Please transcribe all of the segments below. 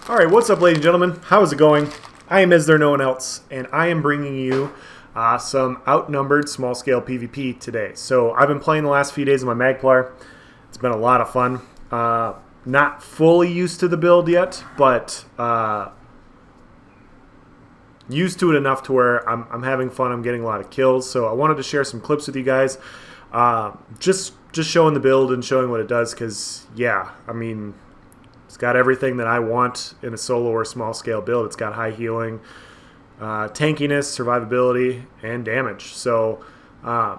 Alright, what's up ladies and gentlemen? How is it going? I am Is There No One Else, and I am bringing you some Outnumbered small-scale PvP today. So I've been playing the last few days of my Magplar. It's been a lot of fun. Not fully used to the build yet, but used to it enough to where I'm having fun. I'm getting a lot of kills. So I wanted to share some clips with you guys. Just showing the build and showing what it does, because, yeah, I mean, it's got everything that I want in a solo or small scale build. It's got high healing, tankiness, survivability, and damage. So we're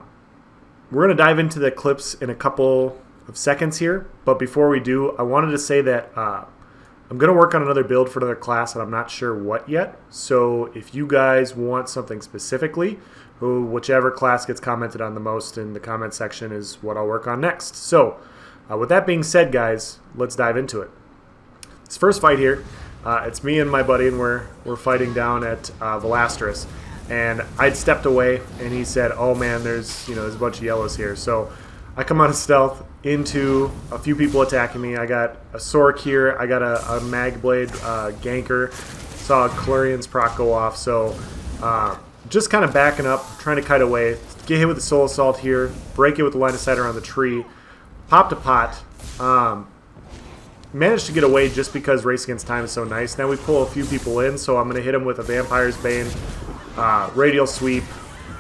going to dive into the clips in a couple of seconds here. But before we do, I wanted to say that I'm going to work on another build for another class, and I'm not sure what yet. So if you guys want something specifically, whichever class gets commented on the most in the comment section is what I'll work on next. So with that being said, guys, let's dive into it. This first fight here, it's me and my buddy, and we're fighting down at Velastris, and I'd stepped away, and he said, "Oh man, there's a bunch of yellows here." So I come out of stealth into a few people attacking me. I got a Sork here, I got a Mag Blade ganker, saw a Clarion's proc go off. So just kind of backing up, trying to kite away, get hit with the Soul Assault here, break it with the line of sight around the tree, popped a pot. Managed to get away just because Race Against Time is so nice. Now we pull a few people in, so I'm going to hit him with a Vampire's Bane, Radial Sweep,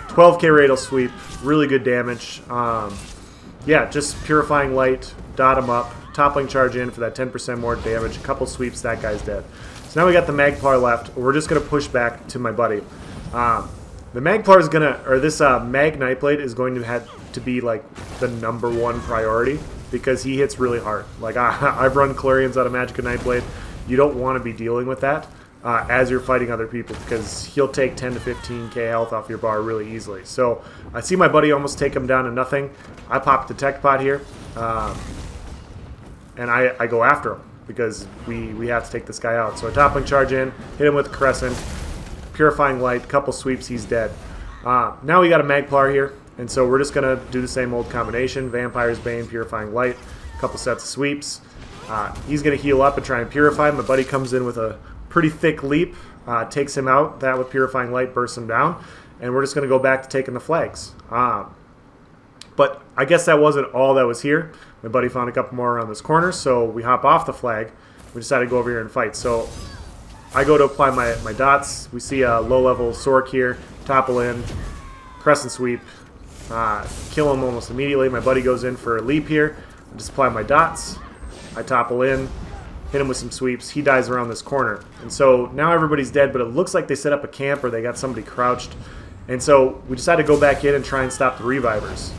12k Radial Sweep, really good damage. Yeah, just Purifying Light, dot him up, Toppling Charge in for that 10% more damage, a couple sweeps, that guy's dead. So now we got the Magplar left. We're just going to push back to my buddy. The Magplar is going to, or this Mag Nightblade is going to have to be like the #1 priority, because he hits really hard. Like I've run Clarion's out of Magicka Nightblade. You don't want to be dealing with that as you're fighting other people, because he'll take 10 to 15k health off your bar really easily. So I see my buddy almost take him down to nothing. I pop the Tech Pot here, and I go after him because we have to take this guy out. So I Toppling Charge in, hit him with Crescent, Purifying Light, couple sweeps, he's dead. Now we got a Magplar here. And so we're just going to do the same old combination. Vampire's Bane, Purifying Light, a couple sets of sweeps. He's going to heal up and try and purify. My buddy comes in with a pretty thick leap, takes him out. That with Purifying Light bursts him down. And we're just going to go back to taking the flags. But I guess that wasn't all that was here. My buddy found a couple more around this corner, so we hop off the flag. We decided to go over here and fight. So I go to apply my dots. We see a low-level Sork here, topple in, Crescent Sweep. Kill him almost immediately. My buddy goes in for a leap here. I just apply my dots. I topple in, hit him with some sweeps. He dies around this corner. And so now everybody's dead, but it looks like they set up a camp or they got somebody crouched. And so we decided to go back in and try and stop the revivers.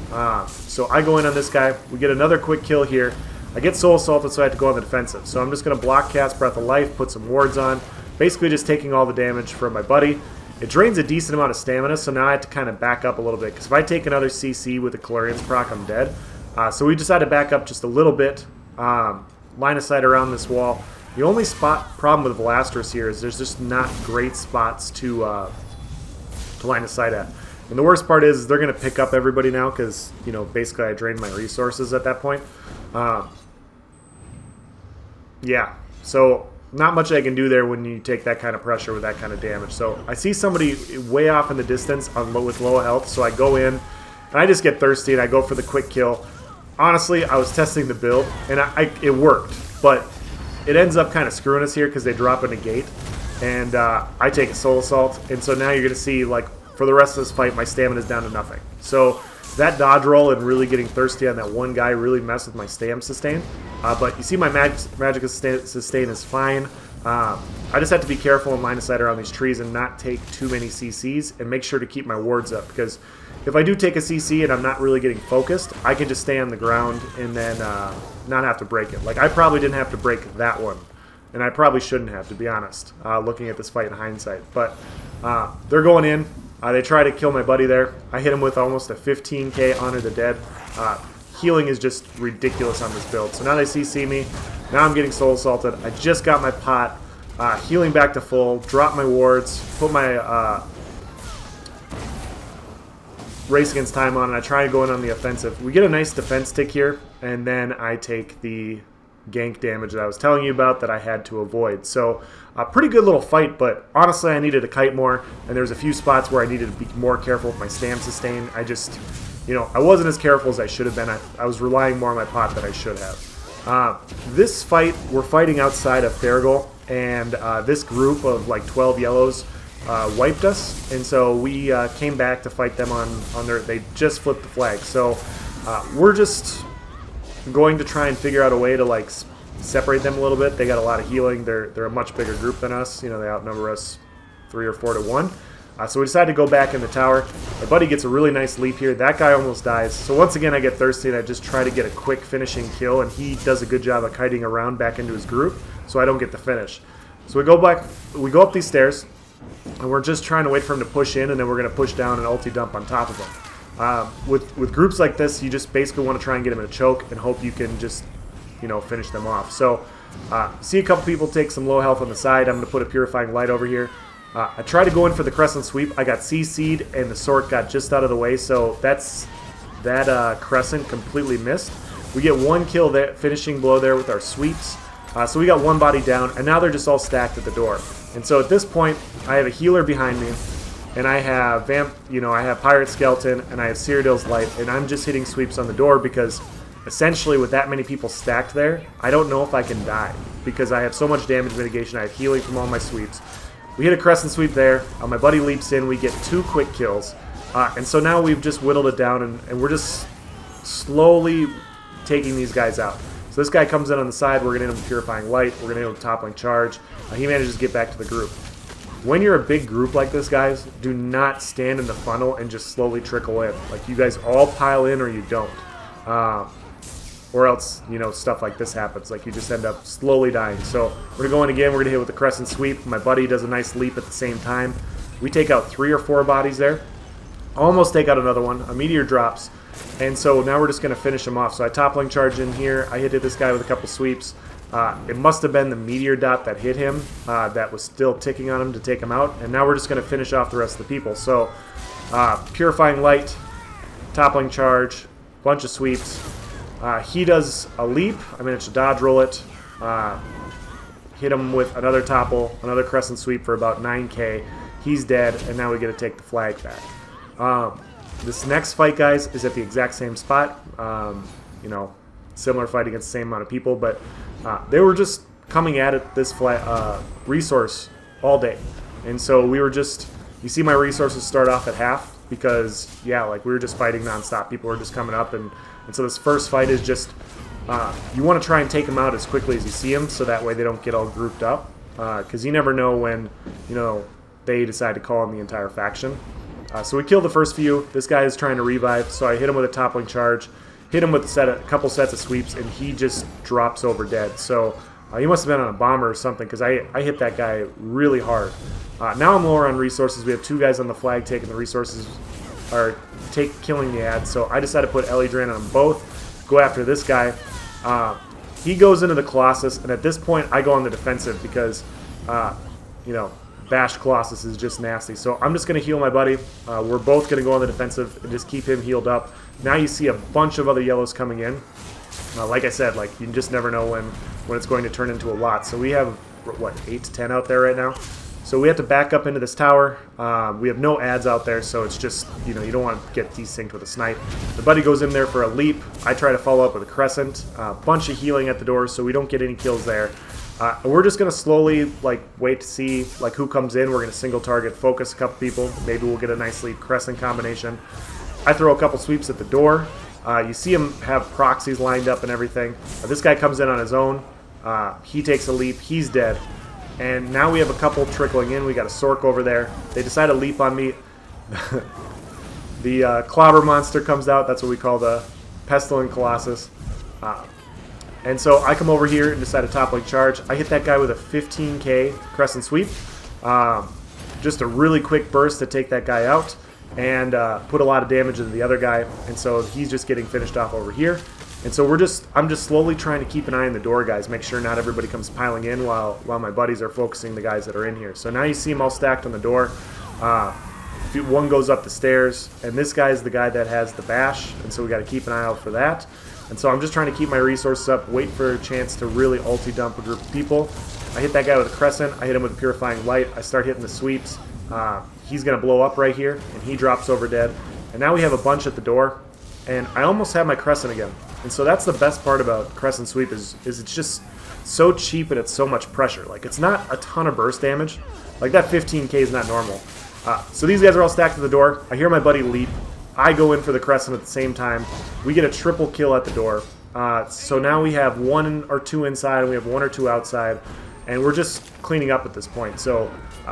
So I go in on this guy. We get another quick kill here. I get Soul Assaulted, so I have to go on the defensive. So I'm just going to block cast Breath of Life, put some wards on. Basically just taking all the damage from my buddy. It drains a decent amount of stamina, so now I have to kind of back up a little bit, because if I take another CC with the Clarion's proc, I'm dead. So we decided to back up just a little bit, line of sight around this wall. The only problem with Velastris here is there's just not great spots to line of sight at. And the worst part is they're going to pick up everybody now, because, basically I drained my resources at that point. Yeah, so not much I can do there when you take that kind of pressure with that kind of damage. So I see somebody way off in the distance with low health, so I go in, and I just get thirsty, and I go for the quick kill. Honestly, I was testing the build, and it worked, but it ends up kind of screwing us here because they drop a negate, and I take a Soul Assault, and so now you're going to see, like, for the rest of this fight, my stamina is down to nothing. So that dodge roll and really getting thirsty on that one guy really messed with my stam sustain. But you see my Magicka sustain is fine. I just have to be careful in line of sight around these trees and not take too many CCs, and make sure to keep my wards up, because if I do take a CC and I'm not really getting focused, I can just stay on the ground and then not have to break it. Like, I probably didn't have to break that one, and I probably shouldn't have, to be honest, looking at this fight in hindsight. But they're going in. They try to kill my buddy there. I hit him with almost a 15k Honor the Dead. Healing is just ridiculous on this build. So now they CC me. Now I'm getting Soul Assaulted. I just got my pot. Healing back to full. Drop my wards. Put my Race Against Time on, and I try to go in on the offensive. We get a nice defense tick here, and then I take the gank damage that I was telling you about that I had to avoid. So a pretty good little fight, but honestly I needed to kite more, and there was a few spots where I needed to be more careful with my stam sustain. I just, you know, I wasn't as careful as I should have been. I was relying more on my pot than I should have. This fight, we're fighting outside of Theragal, and this group of like 12 yellows wiped us, and so we came back to fight them on their, they just flipped the flag. So we're just going to try and figure out a way to like separate them a little bit. They got a lot of healing. They're a much bigger group than us. You know, they outnumber us 3 or 4 to 1. So we decided to go back in the tower. My buddy gets a really nice leap here. That guy almost dies. So once again, I get thirsty and I just try to get a quick finishing kill, and he does a good job of kiting around back into his group, so I don't get the finish. So we go back, we go up these stairs, and we're just trying to wait for him to push in, and then we're going to push down and ulti dump on top of him. With groups like this, you just basically want to try and get him in a choke and hope you can just, you know, finish them off. So see a couple people take some low health on the side. I'm going to put a Purifying Light over here. I tried to go in for the Crescent Sweep. I got CC'd, and the sword got just out of the way, so that Crescent completely missed. We get 1 kill there, finishing blow there with our sweeps. So we got 1 body down, and now they're just all stacked at the door. And so at this point, I have a healer behind me, and I have I have Pirate Skeleton, and I have Cyrodiil's Light, and I'm just hitting sweeps on the door because essentially with that many people stacked there, I don't know if I can die because I have so much damage mitigation. I have healing from all my sweeps. We hit a Crescent Sweep there. My buddy leaps in. We get 2 quick kills. And so now we've just whittled it down, and we're just slowly taking these guys out. So this guy comes in on the side. We're going to hit him with Purifying Light. We're going to hit him with Toppling Charge. He manages to get back to the group. When you're a big group like this, guys, do not stand in the funnel and just slowly trickle in. Like, you guys all pile in or you don't. Or else, you know, stuff like this happens. Like, you just end up slowly dying. So we're going to go in again. We're going to hit with the Crescent Sweep. My buddy does a nice leap at the same time. We take out 3 or 4 bodies there. Almost take out another one. A meteor drops. And so now we're just going to finish him off. So I Toppling Charge in here. I hit this guy with a couple sweeps. It must have been the meteor dot that hit him that was still ticking on him to take him out. And now we're just going to finish off the rest of the people. So Purifying Light, Toppling Charge, bunch of sweeps. He does a leap. I managed to dodge roll it. Hit him with another topple, another Crescent Sweep for about 9k. He's dead, and now we get to take the flag back. This next fight, guys, is at the exact same spot. You know, similar fight against the same amount of people, but they were just coming at it, this resource all day. And so we were just, you see my resources start off at half because, yeah, like we were just fighting nonstop. People were just coming up, and so this first fight is just, you want to try and take them out as quickly as you see them, so that way they don't get all grouped up. Because you never know when, you know, they decide to call on the entire faction. So we killed the first few. This guy is trying to revive, so I hit him with a Toppling Charge, hit him with a couple sets of sweeps, and he just drops over dead. So he must have been on a bomber or something, because I hit that guy really hard. Now I'm lower on resources. We have 2 guys on the flag taking the resources, or killing the ads. So I decided to put Ellie Drain on them both, go after this guy. He goes into the Colossus, and at this point I go on the defensive because, you know, Bash Colossus is just nasty. So I'm just going to heal my buddy. We're both going to go on the defensive and just keep him healed up. Now you see a bunch of other yellows coming in. Like I said, like you just never know when it's going to turn into a lot. So we have, what, 8 to 10 out there right now. So we have to back up into this tower. We have no ads out there, so it's just, you know, you don't want to get desynced with a snipe. The buddy goes in there for a leap. I try to follow up with a Crescent. A bunch of healing at the door, so we don't get any kills there. We're just going to slowly, like, wait to see, like, who comes in. We're going to single target, focus a couple people. Maybe we'll get a nice leap Crescent combination. I throw a couple sweeps at the door. You see him have proxies lined up and everything. This guy comes in on his own. He takes a leap. He's dead. And now we have a couple trickling in. We got a Sork over there. They decide to leap on me. The Clobber Monster comes out. That's what we call the Pestilent Colossus. And so I come over here and decide to Toppling Charge. I hit that guy with a 15k Crescent Sweep. Just a really quick burst to take that guy out. And put a lot of damage into the other guy. And so he's just getting finished off over here. And so I'm just slowly trying to keep an eye on the door, guys. Make sure not everybody comes piling in while my buddies are focusing the guys that are in here. So now you see them all stacked on the door. One goes up the stairs, and this guy is the guy that has the bash, and so we got to keep an eye out for that. And so I'm just trying to keep my resources up, wait for a chance to really ulti dump a group of people. I hit that guy with a Crescent, I hit him with a Purifying Light, I start hitting the sweeps. He's going to blow up right here, and he drops over dead. And now we have a bunch at the door, and I almost have my Crescent again. And so that's the best part about Crescent Sweep is it's just so cheap and it's so much pressure. Like, it's not a ton of burst damage. Like, that 15k is not normal. So these guys are all stacked at the door. I hear my buddy leap. I go in for the Crescent at the same time. We get a triple kill at the door. So now we have 1 or 2 inside, and we have 1 or 2 outside. And we're just cleaning up at this point. So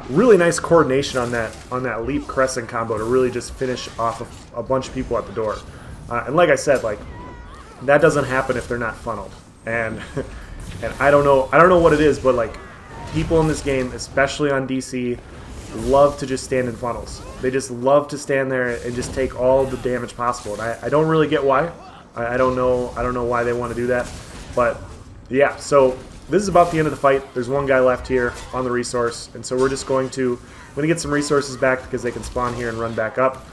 really nice coordination on that leap Crescent combo to really just finish off a bunch of people at the door. And like I said, like, that doesn't happen if they're not funneled. And and I don't know what it is, but like, people in this game, especially on DC, love to just stand in funnels. They just love to stand there and just take all the damage possible. And I don't really get why. I don't know why they want to do that. But yeah, so this is about the end of the fight. There's one guy left here on the resource, and so we're going to get some resources back because they can spawn here and run back up.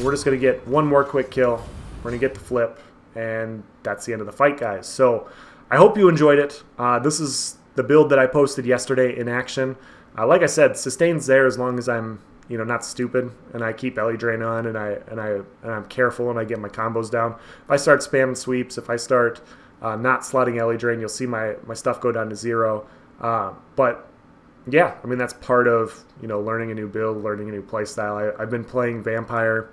We're just going to get one more quick kill. We're going to get the flip, and that's the end of the fight, guys. So I hope you enjoyed it. This is the build that I posted yesterday in action. Like I said, sustain's there as long as I'm not stupid and I keep Ellie Drain on and I'm careful and I get my combos down. If I start spamming sweeps, if I start not slotting Ellie Drain, you'll see my stuff go down to 0. But yeah, I mean, that's part of learning a new build, learning a new playstyle. I've been playing Vampire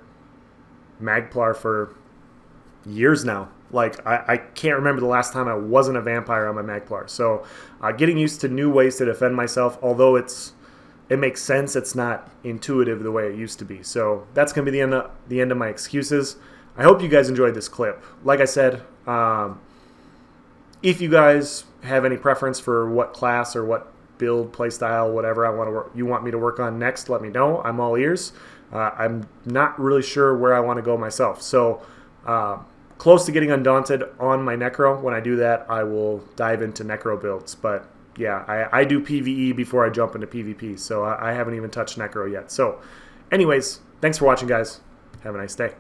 Magplar for years now. Like, I can't remember the last time I wasn't a Vampire on my Magplar. So getting used to new ways to defend myself, although it makes sense, it's not intuitive the way it used to be. So that's going to be the end of my excuses. I hope you guys enjoyed this clip. Like I said, if you guys have any preference for what class or what build, playstyle, whatever you want me to work on next, let me know. I'm all ears. I'm not really sure where I want to go myself. So close to getting Undaunted on my Necro. When I do that, I will dive into Necro builds. But yeah, I do PvE before I jump into PvP, so I haven't even touched Necro yet. So anyways, thanks for watching, guys. Have a nice day.